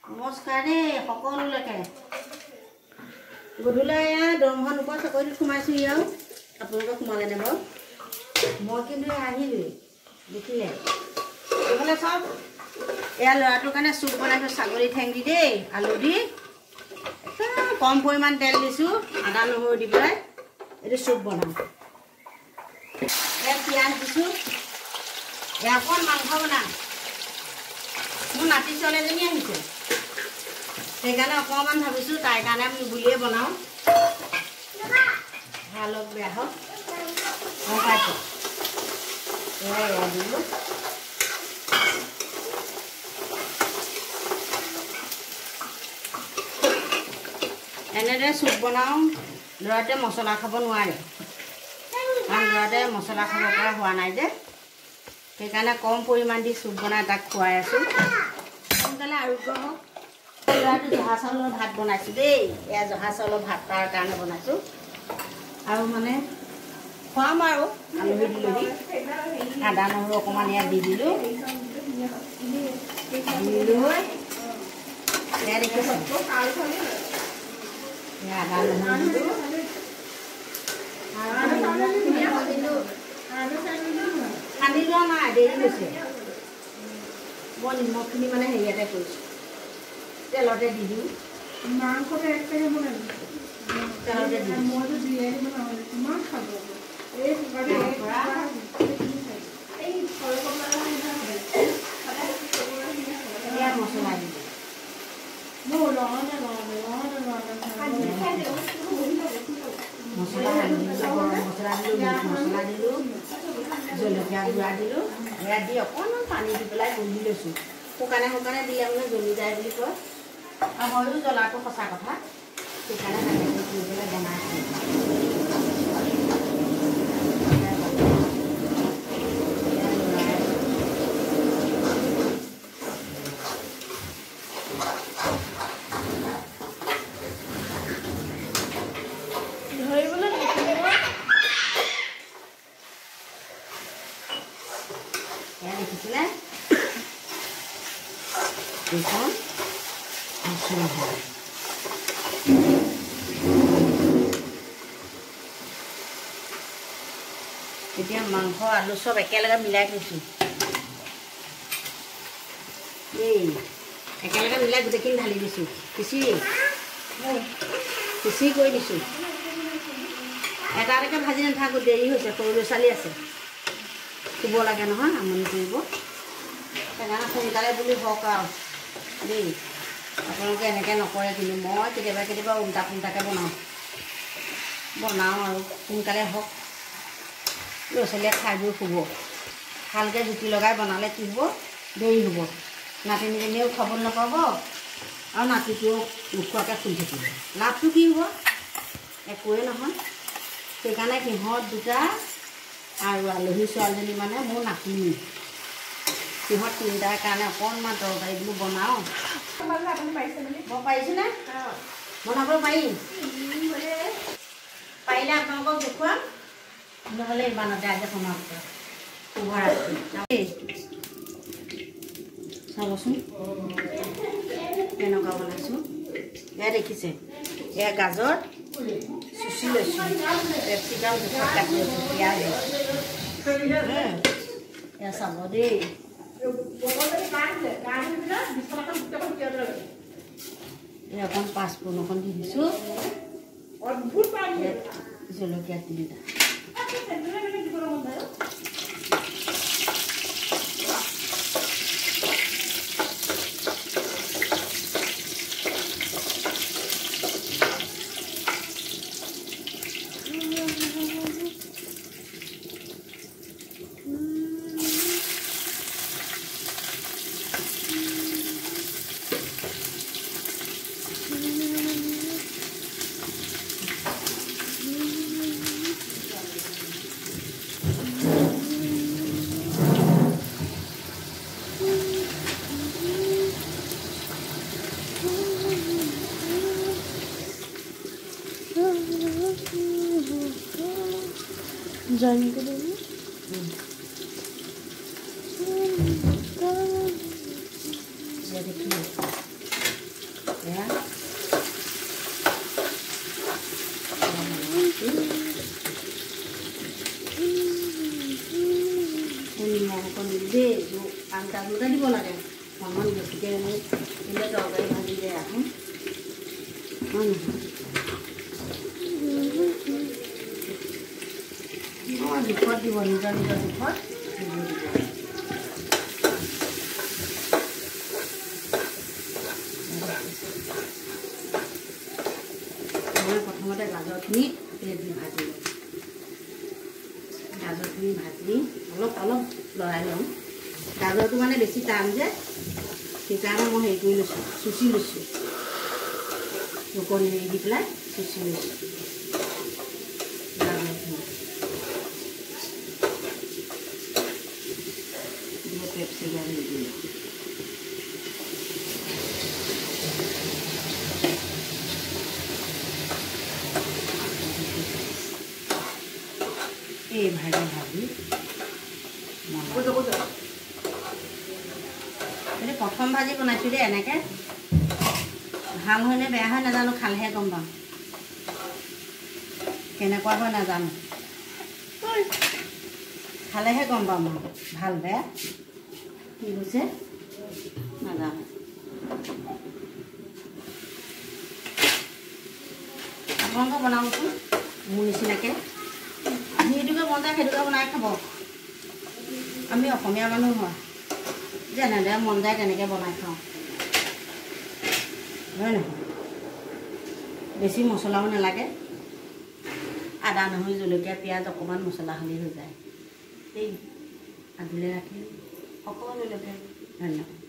নমস্কাৰ দেই সকলোলৈকে। গধূলি দৰমহা নোপোৱা চাকৰিটোত সোমাইছোঁ আৰু আপোনালোকে সোমালে নে বাৰু? মই কিন্তু আহিলোৱেই দেখিলে এইফালে চাওক। এয়া ল'ৰাটোৰ কাৰণে চুপ বনাইছোঁ ছাগলী ঠেং দি দেই, আলু দি কম পৰিমাণ তেল দিছোঁ, আদা নহৰু দি পেলাই এইটো চুপ বনাওঁ। ইয়াত পিঁয়াজ দিছোঁ, এয়া অকণ মাংস বনাম। মোৰ নাতি ছোৱালীজনী আহিছে, সেইকাৰণে অকণমান ভাবিছোঁ তাইৰ কাৰণে বুলিয়ে বনাওঁ। ভাল হওক বেয়া হওক গম পাইছোঁ। এয়া দিলোঁ এনেদৰে চুপ বনাওঁ। ল'ৰাটোৱে মছলা খাব নোৱাৰে, কাৰণ ল'ৰাটোৱে মছলা খাব পৰা হোৱা নাই যে, সেইকাৰণে কম পৰিমাণ দি চুপ বনাই তাক খুৱাই আছোঁ। সোনকালে আৰোগ্য হওক। ল'ৰাটো জহা চাউলৰ ভাত বনাইছোঁ দেই, এয়া জহা চাউলৰ ভাত তাৰ কাৰণে বনাইছোঁ। আৰু মানে খুৱাম আৰু আলহী দিলহি আদা নহৰু অকণমান ইয়াত দি দিলোঁ। এয়া দেখিছোঁ, আদা নহৰু দিলোঁ, সানি লোৱা নাই, দেৰি হৈছে। মই নিমখখিনি মানে হেৰিয়াতে কৰিছোঁ, তেলতে দি দিওঁ। মাংসটো এক পেকেট বনাই তেলতে দি দিওঁ। মইতো বিৰিয়ানী বনাওঁ, কিমান খাব এই মছলা দি দিওঁ। মছলা দিলোঁ, গৰম মছলা দিলোঁ, মিট মছলা দিলোঁ, জলকীয়া গুড়া দিলোঁ। এয়া দি অকণমান পানী দি পেলাই গুলি লৈছোঁ। শুকানে শুকানে দিলে মানে জ্বলি যায় বুলি কয়, আৰু হয়ো জ্বলাটো সঁচা কথা, সেইকাৰণে তেনেকৈ কৰি পেলাই বনাইছোঁ। দেখিছিলে এইখন এতিয়া মাংস আলু চব একেলগে মিলাই থৈছোঁ দেই, একেলগে মিলাই গোটেইখিনি ঢালি দিছোঁ, পিচি কৰি দিছোঁ। এটা এটাকৈ ভাজি নাথাকোঁ, দেৰি হৈছে, সৰু ল'ৰা ছোৱালী আছে, শুব লাগে নহয়, আমনি কৰিব। সেইকাৰণে সোনকালে বুলি হওক আৰু দেই। আপোনালোকে এনেকৈ নকৰে, কিন্তু মই কেতিয়াবা উল্টা পুল্টাকৈ বনাওঁ আৰু সোনকালে হওক, ল'ৰা ছোৱালীয়ে খাই বৈ শুব। ভালকৈ জুতি লগাই বনালে কি হ'ব, দেৰি হ'ব, নাতিনীজনীয়েও খাবলৈ নাপাব আৰু নাতিটোও নোখোৱাকৈ শুই থাকিব। লাভটো কি হ'ব? একোৱেই নহয়। সেইকাৰণে সিহঁত দুটা আৰু আলহী ছোৱালীজনী মানে মোৰ নাতিনী, সিহঁত তিনিটাৰ কাৰণে অকণমান তৰকাৰীবোৰ বনাওঁ। মই পাৰিছোঁনে? বনাবলৈ পাৰিম, পাৰিলে আপোনালোকক দেখুৱাম, নহ'লে ইমানতে আজি সমাপ্ত। শুভৰাত্ৰি। চাবচোন কেনেকুৱা বনাইছোঁ। এয়া দেখিছে, এয়া গাজৰ চুচি লৈছোঁ, কেপচিকাম জোখত কাটি লৈছোঁ, পিঁয়াজ এয়া চাব দেই। অকণ পাঁচফোৰণ অকণ দি দিছোঁ, জলকীয়া 3টা। জয়েন করে দিই। এয়া নিমখ অকণ দিলোঁ দেই আঞ্জাটোতে দিব লাগে অকণমান বেছিকৈ দিলে তৰকাৰী ভাজি দিয়ে আহোঁ হয় নহয় জোখত দিব নিজৰ নিজৰ জোখত দিব মই প্ৰথমতে গাজৰখিনি তেল দি ভাজি লওঁ গাজৰখিনি ভাজি অলপ লৰাই লওঁ গাজৰটো মানে বেছি টান যে সেইকাৰণে মই হেৰি কৰি লৈছোঁ চুচি লৈছোঁ ৰুকনি হেৰি দি পেলাই চুচি লৈছোঁ গাজৰখিনি কেপচিকাম দি দিলোঁ এই ভাজি এইটো প্ৰথম ভাজি বনাইছোঁ দেই এনেকৈ ভাল হয়নে বেয়া হয় নাজানো খালেহে গম পাম কেনেকুৱা হয় নাজানো খালেহে গম পাম ভাল বেয়া কি হৈছে নাজানো আপোনালোকে বনাবচোন মোৰ নিচিনাকৈ যিটোকে মন যায় সেইটোকে বনাই খাব আমি অসমীয়া মানুহ হয় যেনেদৰে মন যায় তেনেকৈ বনাই খাওঁ হয় নহয় বেছি মছলাও নালাগে আদা নহৰু জলকীয়া পিঁয়াজ অকণমান মছলা হ'লেই হৈ যায় দেই আজিলৈ ৰাখিলোঁ সকলোলৈকে ধন্যবাদ